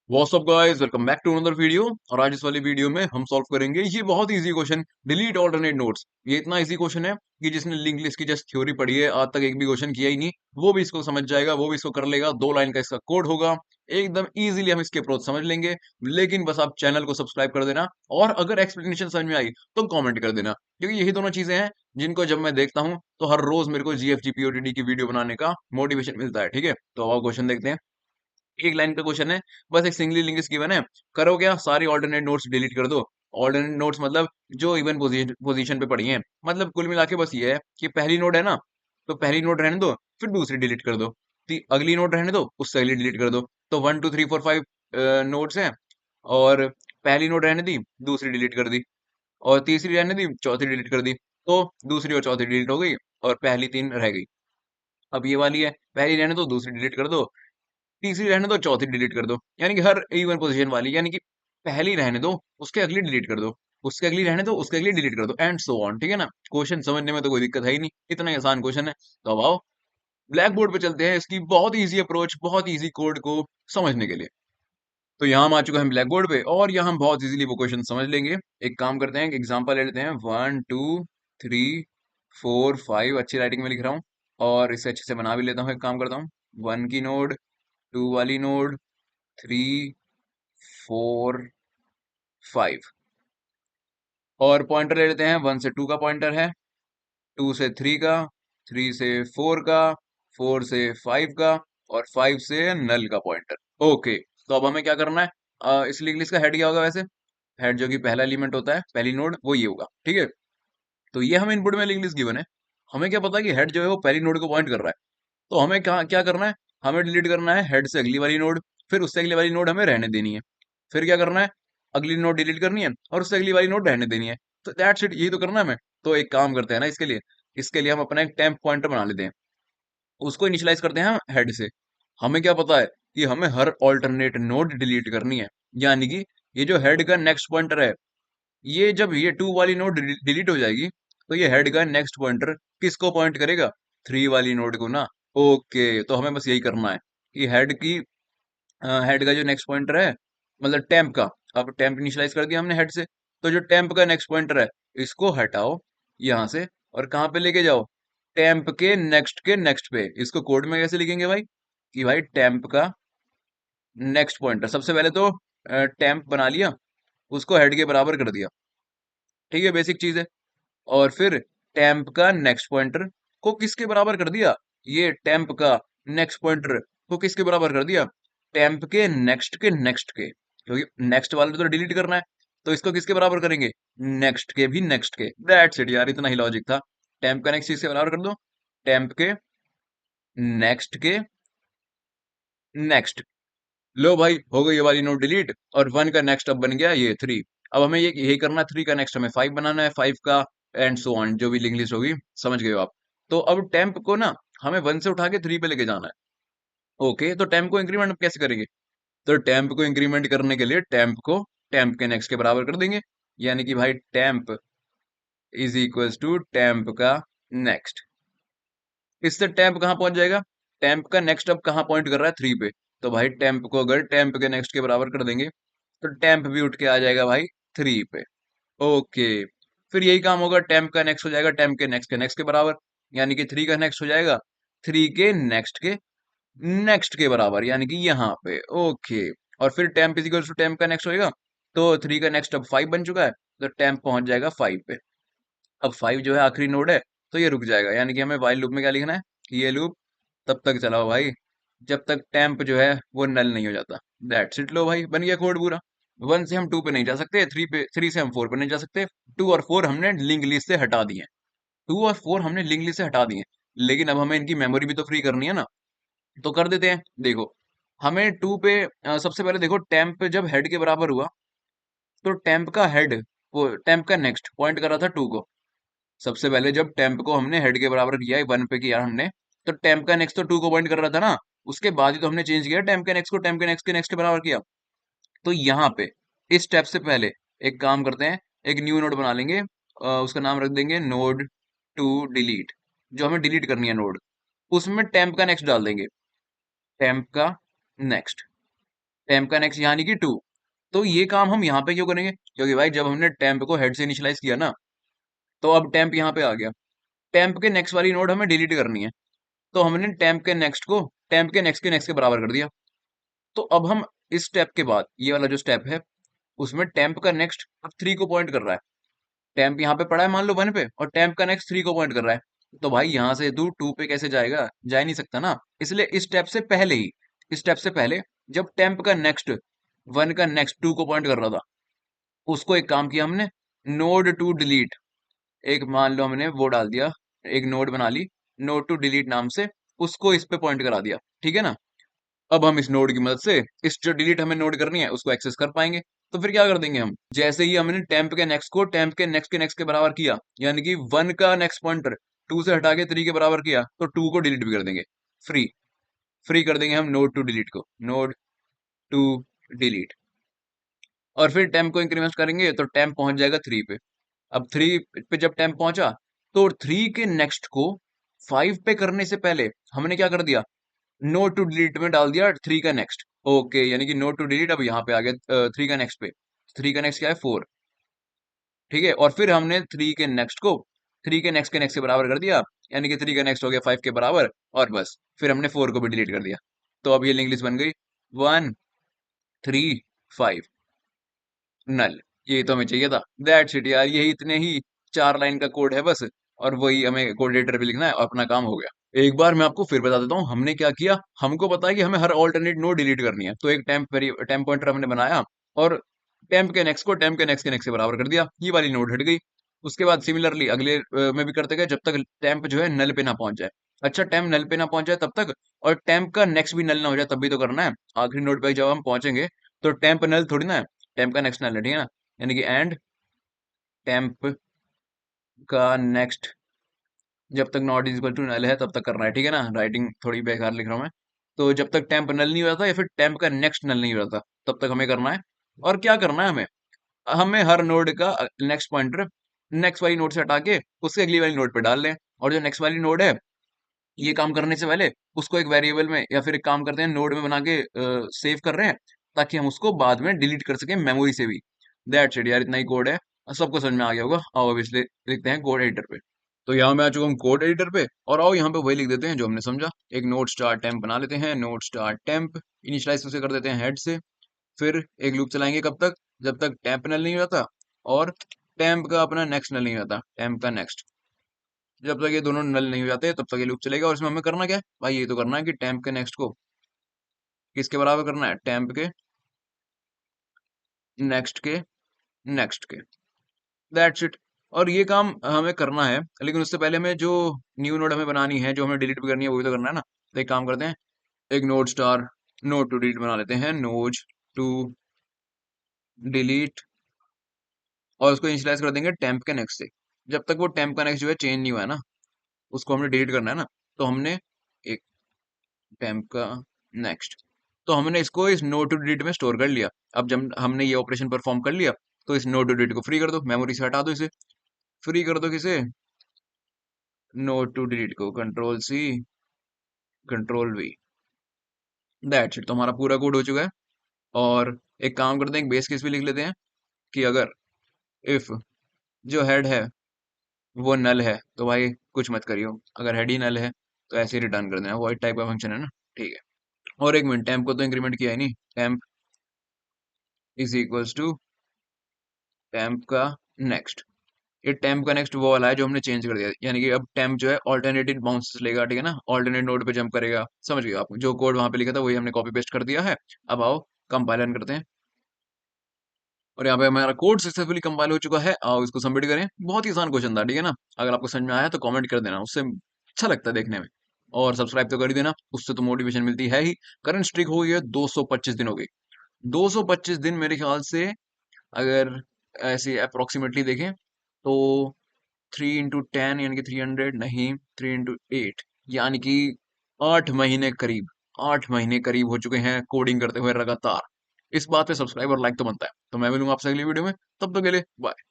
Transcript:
WhatsApp guys, welcome back to another video. और आज इस वाली वीडियो में हम सॉल्व करेंगे ये बहुत easy question, delete alternate nodes. ये इतना इजी क्वेश्चन है कि जिसने लिंक लिस्ट की जस्ट थ्योरी पढ़ी है, आज तक एक भी क्वेश्चन किया ही नहीं, वो भी इसको समझ जाएगा, वो भी इसको कर लेगा। 2 लाइन का इसका कोड होगा, एकदम इजीली हम इसके अप्रोच समझ लेंगे। लेकिन बस आप चैनल को सब्सक्राइब कर देना, और अगर एक्सप्लेनेशन समझ में आई तो कॉमेंट कर देना, क्योंकि यही दोनों चीजें हैं जिनको जब मैं देखता हूँ तो हर रोज मेरे को जीएफजी पीओटीडी की वीडियो बनाने का मोटिवेशन मिलता है। ठीक है, तो आओ क्वेश्चन देखते हैं। एक लाइन का क्वेश्चन है, बस एक सिंगली लिंक गिवन है। करो क्या, सारी ऑल्टरनेट नोट्स डिलीट कर दो। ऑल्टरनेट नोट्स मतलब जो इवन पोजीशन पे पड़ी हैं। मतलब कुल मिला के बस ये है कि पहली नोड है ना, तो पहली नोड रहने दो, फिर दूसरी डिलीट कर दो। अगली नोड रहने दो, उससे अगली डिलीट कर दो। तो 1 2 3 4 5 नोड्स हैं, और पहली नोड रहने दी, दूसरी डिलीट कर दी, और तीसरी रहने दी, चौथी डिलीट कर दी। तो दूसरी और चौथी डिलीट हो गई, और पहली तीन रह गई। अब ये वाली है, पहली रहने दो, दूसरी डिलीट कर दो, तीसरी रहने दो, चौथी डिलीट कर दो। यानी कि हर इवन पोजीशन वाली, यानी कि पहली रहने दो, उसके अगली डिलीट कर दो, उसके अगली रहने दो, उसके अगली डिलीट कर दो, एंड सो ऑन। ठीक है ना। क्वेश्चन समझने में तो कोई दिक्कत है ही नहीं, इतना ही आसान क्वेश्चन है। तो अब आओ ब्लैक बोर्ड पे चलते हैं, इसकी बहुत इजी अप्रोच, बहुत इजी कोड को समझने के लिए। तो यहाँ हम आ चुके हैं ब्लैक बोर्ड पे, और यहाँ हम बहुत इजीली वो क्वेश्चन समझ लेंगे। एक काम करते हैं, एक एग्जांपल ले लेते हैं। 1 2 3 4 5, अच्छी राइटिंग में लिख रहा हूँ, और इसे अच्छे से बना भी लेता हूँ। एक काम करता हूँ, 1 की नोड, 2 वाली नोड, 3 4 5, और पॉइंटर ले लेते हैं। 1 से 2 का पॉइंटर है, 2 से 3 का, 3 से 4 का, 4 से 5 का, और 5 से नल का पॉइंटर। ओके, तो अब हमें क्या करना है? इस लिंक लिस्ट का हेड क्या होगा वैसे? हेड जो कि पहला एलिमेंट होता है, पहली नोड, वो ये होगा। ठीक है, तो ये हमें इनपुट में लिंक लिस्ट गिवन है। हमें क्या पता है कि हेड जो है वो पहली नोड को पॉइंट कर रहा है। तो हमें क्या क्या करना है? हमें डिलीट करना है हेड से अगली वाली नोड, फिर उससे अगली वाली नोड हमें रहने देनी है। फिर क्या करना है? अगली नोड डिलीट करनी है, और उससे अगली वाली नोड रहने देनी है। तो दैट्स इट, यही तो करना है हमें। तो एक काम करते हैं ना, इसके लिए हम अपना एक टेम्प पॉइंटर बना लेते हैं। उसको इनिशियलाइज करते हैं हम हेड से। हमें क्या पता है कि हमें हर ऑल्टरनेट नोड डिलीट करनी है। यानी कि ये जो हेड का नेक्स्ट पॉइंटर है, ये जब ये 2 वाली नोड डिलीट हो जाएगी, तो ये हेड का नेक्स्ट पॉइंटर किसको पॉइंट करेगा? 3 वाली नोड को ना। ओके, तो हमें बस यही करना है कि हेड का जो नेक्स्ट पॉइंटर है, मतलब टेम्प का, अब टेम्प इनिशियलाइज कर दिया हमने हेड से। तो जो टेम्प का नेक्स्ट पॉइंटर है, इसको हटाओ यहां से, और कहाँ पे लेके जाओ? टेम्प के नेक्स्ट पे। इसको कोड में कैसे लिखेंगे भाई? कि भाई टेम्प का नेक्स्ट पॉइंटर, सबसे पहले तो टेम्प बना लिया, उसको हेड के बराबर कर दिया। ठीक है, बेसिक चीज है। और फिर टेम्प का नेक्स्ट पॉइंटर को किसके बराबर कर दिया? ये टेम्प का नेक्स्ट पॉइंटर को किसके बराबर कर दिया? टेम्प के नेक्स्ट के, क्योंकि नेक्स्ट वाले तो डिलीट करना है। तो इसको किसके बराबर करेंगे? नेक्स्ट के भी नेक्स्ट के। दैट्स इट यार, इतना ही लॉजिक था। टेम्प का नेक्स्ट किसके बराबर कर दो? टेम्प के नेक्स्ट के नेक्स्ट। लो भाई, हो गई ये वाली नोट डिलीट, और 1 का नेक्स्ट अब बन गया ये 3। अब हमें ये यही करना है, 3 का नेक्स्ट हमें 5 बनाना है, 5 का एंड सो ऑन, जो भी लिंक लिस्ट होगी। समझ गए हो आप? तो अब टेम्प को ना हमें 1 से उठा के 3 पे लेके जाना है। ओके, तो टेम्प को इंक्रीमेंट कैसे करेंगे? तो टेम्प को इंक्रीमेंट करने के लिए टेम्प को टेम्प के नेक्स्ट के बराबर कर देंगे। यानी कि भाई temp is equals to temp का नेक्स्ट। इससे टेम्प कहाँ पहुंच जाएगा? टेम्प का नेक्स्ट अब कहाँ पॉइंट कर रहा है? 3 पे। तो भाई टेम्प को अगर टेम्प के नेक्स्ट के बराबर कर देंगे, तो टेम्प भी उठ के आ जाएगा भाई 3 पे। ओके, फिर यही काम होगा, टेम्प का नेक्स्ट हो जाएगा टेम्प के नेक्स्ट के बराबर। यानी कि 3 का नेक्स्ट हो जाएगा 3 के नेक्स्ट के बराबर, यानी कि यहाँ पे। ओके, और फिर टेम्प इजिकल्स टू टेम्प का नेक्स्ट होएगा। तो 3 का नेक्स्ट अब 5 बन चुका है, तो टेम्प पहुंच जाएगा 5 पे। अब 5 जो है आखिरी नोड है, तो ये रुक जाएगा। यानी कि हमें वाइल लूप में क्या लिखना है? कि ये लूप तब तक चलाओ भाई जब तक टेम्प जो है वो नल नहीं हो जाता। दैट्स इट, लो भाई, बन गया कोड पूरा। 1 से हम 2 पे नहीं जा सकते, 3 से हम 4 पे नहीं जा सकते। 2 और 4 हमने लिंक लिस्ट से हटा दिए। 2 और 4 हमने लिंक लिस्ट से हटा दिए। लेकिन अब हमें इनकी मेमोरी भी तो फ्री करनी है ना। तो कर देते हैं, देखो। हमें 2 पे सबसे पहले देखो, टेम्प जब हेड के बराबर हुआ, तो टेम्प का हेड, वो टेम्प का नेक्स्ट पॉइंट कर रहा था 2 को। सबसे पहले जब टेम्प को हमने हेड के बराबर किया है, 1 पे किया हमने, तो टेम्प का नेक्स्ट तो 2 को पॉइंट कर रहा था ना। उसके बाद ही तो हमने चेंज किया टेम्प के नेक्स्ट को, टेम्प के नेक्स्ट के बराबर किया। तो यहाँ पे इस स्टेप से पहले एक काम करते हैं, एक न्यू नोड बना लेंगे। उसका नाम रख देंगे नोड टू डिलीट। जो हमें डिलीट करनी है नोड, उसमें टेम्प का नेक्स्ट डाल देंगे, टेम्प का नेक्स्ट। टेम्प का नेक्स्ट यानी कि 2। तो ये काम हम यहाँ पे क्यों करेंगे, क्योंकि भाई जब हमने टेम्प को हेड से इनिशियलाइज किया ना, तो अब टेम्प यहाँ पे आ गया। टेम्प के नेक्स्ट वाली नोड हमें डिलीट करनी है, तो हमने टेम्प के नेक्स्ट को टेम्प के नेक्स्ट के बराबर कर दिया। तो अब हम इस स्टेप के बाद ये वाला जो स्टेप है, उसमें टेम्प का नेक्स्ट अब 3 को पॉइंट कर रहा है। टेम्प यहाँ पे पड़ा है मान लो 1 पे, और टेम्प का नेक्स्ट 3 को पॉइंट कर रहा है। तो भाई यहाँ से तू 2 पे कैसे जाएगा, जा ही नहीं सकता ना। इसलिए इस स्टेप से पहले ही, इस स्टेप से पहले जब टेम्प का नेक्स्ट 1 का नेक्स्ट 2 को पॉइंट कर रहा था, उसको एक काम किया हमने, नोड टू डिलीट। एक मान लो हमने वो डाल दिया, एक नोड बना ली नोड टू डिलीट नाम से, उसको इस पे पॉइंट करा दिया, ठीक है ना। अब हम इस नोड की मदद से इस जो डिलीट हमें नोड करनी है उसको एक्सेस कर पाएंगे। तो फिर क्या कर देंगे हम, जैसे ही हमने टेम्प के नेक्स्ट को टेम्प के नेक्स्ट के बराबर किया, यानी कि 1 का नेक्स्ट पॉइंटर 2 से हटा के 3 के बराबर किया, तो 2 को डिलीट भी कर देंगे। फ्री फ्री कर देंगे हम नोड टू डिलीट को, नोड टू डिलीट। और फिर टेम्प को इंक्रीमेंट करेंगे तो टेम्प पहुंच जाएगा 3 पे। अब 3 पे जब टेम्प पहुंचा, तो 3 के नेक्स्ट को 5 पे करने से पहले हमने क्या कर दिया, नो टू डिलीट में डाल दिया 3 का नेक्स्ट। ओके, यानी कि नो टू डिलीट अब यहाँ पे आ गया 3 का नेक्स्ट पे। 3 का नेक्स्ट क्या है, 4। ठीक है, और फिर हमने 3 के नेक्स्ट को 3 के नेक्स्ट के बराबर कर दिया, यानी कि 3 का नेक्स्ट हो गया 5 के बराबर, और बस फिर हमने 4 को भी डिलीट कर दिया। तो अब ये लिंक लिस्ट बन गई 1 3 5 नल। ये तो हमें चाहिए था, दैट्स इट यार, यही इतने ही 4 लाइन का कोड है बस, और वही हमें कोड एडिटर पे लिखना है और अपना काम हो गया। एक बार मैं आपको फिर बता देता हूँ हमने क्या किया। हमको पता है कि हमें हर ऑल्टरनेट नोड डिलीट करनी है, तो एक टेम्प पॉइंटर हमने बनाया, और टेम्प के नेक्स्ट को टेम्प के नेक्स्ट के बराबर कर दिया, ये वाली नोड हट गई। उसके बाद सिमिलरली अगले में भी करते गए जब तक टेम्प जो है नल पे ना पहुंच जाए। अच्छा, टेम्प नल पे ना पहुंच जाए तब तक, और टेम्प का नेक्स्ट भी नल ना हो जाए तब भी तो करना है। आखिरी नोड पे जब हम पहुंचेंगे तो टेम्प नल थोड़ी ना है, टेम्प का नेक्स्ट नल है, ठीक है ना। यानी कि एंड टेम्प का नेक्स्ट जब तक not is equal to null है तब तक करना है, ठीक है ना। राइटिंग थोड़ी बेकार लिख रहा हूँ मैं। तो जब तक टेम्प नल नहीं हो जाता या फिर टेम्प का नेक्स्ट नल नहीं हो जाता, तब तक हमें करना है। और क्या करना है हमें, हमें हर नोड का नेक्स्ट पॉइंटर नेक्स्ट वाली नोड से हटा के उसके अगली वाली नोड पे डाल लें। और जो नेक्स्ट वाली नोड है, ये काम करने से पहले उसको एक वेरिएबल में या फिर एक काम करते हैं नोड में बना के सेव कर रहे हैं, ताकि हम उसको बाद में डिलीट कर सकें मेमोरी से भी। दैट्स इट यार, इतना ही कोड है, सबको समझ में आ गया होगा। आओ अब इसलिए लिखते हैं कोड एडिटर पे। तो यहाँ मैं आ चुका हूँ कोड एडिटर पे, और आओ यहाँ पे वही लिख देते हैं जो हमने समझा। एक नोड स्टार टेम्प बना लेते हैं, नोड स्टार टेम्प इनिशियलाइज उसे कर देते हैं हेड से। फिर एक लूप चलाएंगे कब तक, जब तक टेम्प नल नहीं हो जाता और टेम्प का अपना नेक्स्ट नल नहीं हो जाता, टेम्प का नेक्स्ट। जब तक ये दोनों नल नहीं हो जाते तब तक ये लूप चलेगा। और इसमें हमें करना क्या है भाई, ये तो करना है कि टेम्प के नेक्स्ट को किसके बराबर करना है, टेम्प के नेक्स्ट के नेक्स्ट के। That's it. और ये काम हमें करना है, लेकिन उससे पहले हमें जो न्यू नोड हमें बनानी है, जो हमें डिलीट भी करनी है, वो भी तो करना है ना। तो एक काम करते हैं, एक node star node to delete बना लेते हैं, नोड टू डिलीट, और उसको इनिशियलाइज कर देंगे टेम्प के नेक्स्ट से। जब तक वो टेम्प का नेक्स्ट जो है चेंज नहीं हुआ है ना, उसको हमने डिलीट करना है ना। तो हमने एक टेम्प का नेक्स्ट, तो हमने इसको इस नो टू डिलीट में स्टोर कर लिया। अब जब हमने ये ऑपरेशन परफॉर्म कर लिया, तो इस नो टू डिलीट को फ्री कर दो, मेमोरी से हटा दो इसे। फ्री कर दो किसे, नो टू डिलीट को, control C control V. That's it, तो हमारा पूरा कोड हो चुका है। और एक काम करते हैं, एक बेस केस भी लिख लेते हैं कि अगर इफ जो हेड है वो नल है तो भाई कुछ मत करियो, अगर हेड ही नल है तो ऐसे ही रिटर्न कर देना, वॉइड टाइप का फंक्शन है ना, ठीक है। और एक मिनट, टेम्प को तो इंक्रीमेंट किया है नहीं, temp is equals to temp का नेक्स्ट। ये टेम्प का नेक्स्ट वो वाला है जो हमने चेंज कर दिया, यानी कि अब टेम्प जो है ऑल्टरनेटिव बाउंस लेगा, ठीक है ना, ऑल्टरनेट नोड पे जंप करेगा। समझ गए आप, जो कोड वहां पे लिखा था वही हमने कॉपी पेस्ट कर दिया है। अब आओ कंपाइल रन करते हैं, और यहाँ पे हमारा कोड सक्सेसफुली कंपाइल हो चुका है। आओ इसको सबमिट करें। बहुत ही आसान क्वेश्चन था, ठीक है ना। अगर आपको समझ में आया तो कमेंट कर देना, उससे अच्छा लगता है देखने में। और सब्सक्राइब तो कर ही देना, उससे तो मोटिवेशन मिलती है ही। करंट स्ट्रिक हो गई है 225 दिन हो गई। 225 दिन मेरे ख्याल से, अगर ऐसे अप्रोक्सीमेटली देखें तो 3 into 10 यानी कि 300 नहीं, 3 into 8 यानी कि 8 महीने करीब, 8 महीने करीब हो चुके हैं कोडिंग करते हुए लगातार। इस बात पे सब्सक्राइब और लाइक तो बनता है। तो मैं मिलूंगा आपसे अगली वीडियो में, तब तक के लिए बाय।